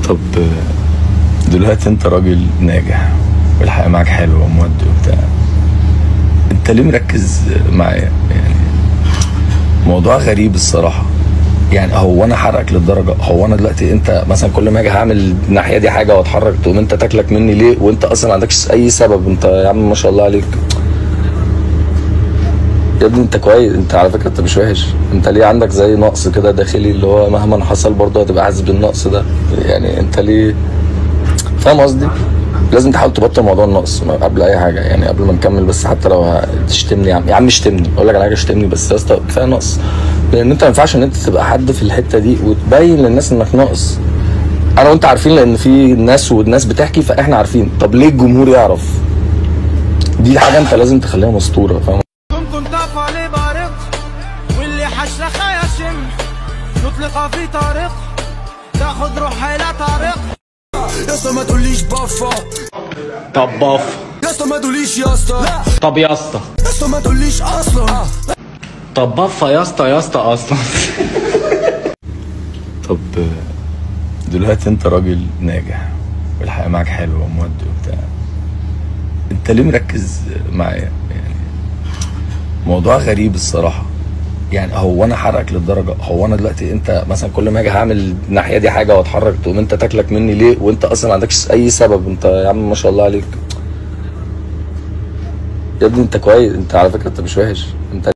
طب دلوقتي انت راجل ناجح والحياة معاك حلوة ومودي وبتاع، انت ليه مركز معايا؟ يعني موضوع غريب الصراحة. يعني هو انا حرقك للدرجة؟ هو انا دلوقتي انت مثلا كل ما اجي هعمل الناحية دي حاجة واتحرك تقوم انت تاكلك مني ليه؟ وانت اصلا ما عندكش اي سبب. انت يا عم ما شاء الله عليك يا ابني، انت كويس، انت على فكرة انت مش وحش. انت ليه عندك زي نقص كده داخلي اللي هو مهما حصل برضه هتبقى حاسس بالنقص ده؟ يعني انت ليه؟ فاهم قصدي؟ لازم تحاول تبطل موضوع النقص قبل اي حاجه. يعني قبل ما نكمل بس، حتى لو هتشتمني يا عم اشتمني، اقول لك على حاجه اشتمني بس يا اسطى، كفايه نقص. لان انت ما ينفعش ان انت تبقى حد في الحته دي وتبين للناس انك ناقص. انا وانت عارفين لان في ناس والناس بتحكي فاحنا عارفين. طب ليه الجمهور يعرف؟ دي حاجه انت لازم تخليها مسطوره. فاهم؟ كنت عليه بارق واللي حشرخ يشم نطلق في طريق تاخد روحي لا طريق. يا اسطى ما تقوليش بافا. طب باف. يا اسطى ما تقوليش يا اسطى. طب يا اسطى. يا اسطى ما تقوليش اصلا. طب بافا يا اسطى، يا اسطى اصلا. طب دلوقتي انت راجل ناجح والحياة معاك حلوة ومودي وبتاع، انت ليه مركز معايا؟ يعني موضوع غريب الصراحة. يعني هو انا حرقك للدرجة؟ هو انا دلوقتي انت مثلا كل ما اجي هعمل الناحية دي حاجة واتحرك تقوم انت تاكلك مني ليه؟ وانت اصلا ما عندكش اي سبب. انت يا عم ما شاء الله عليك يا ابني، انت كويس، انت على فكرة انت مش وحش. انت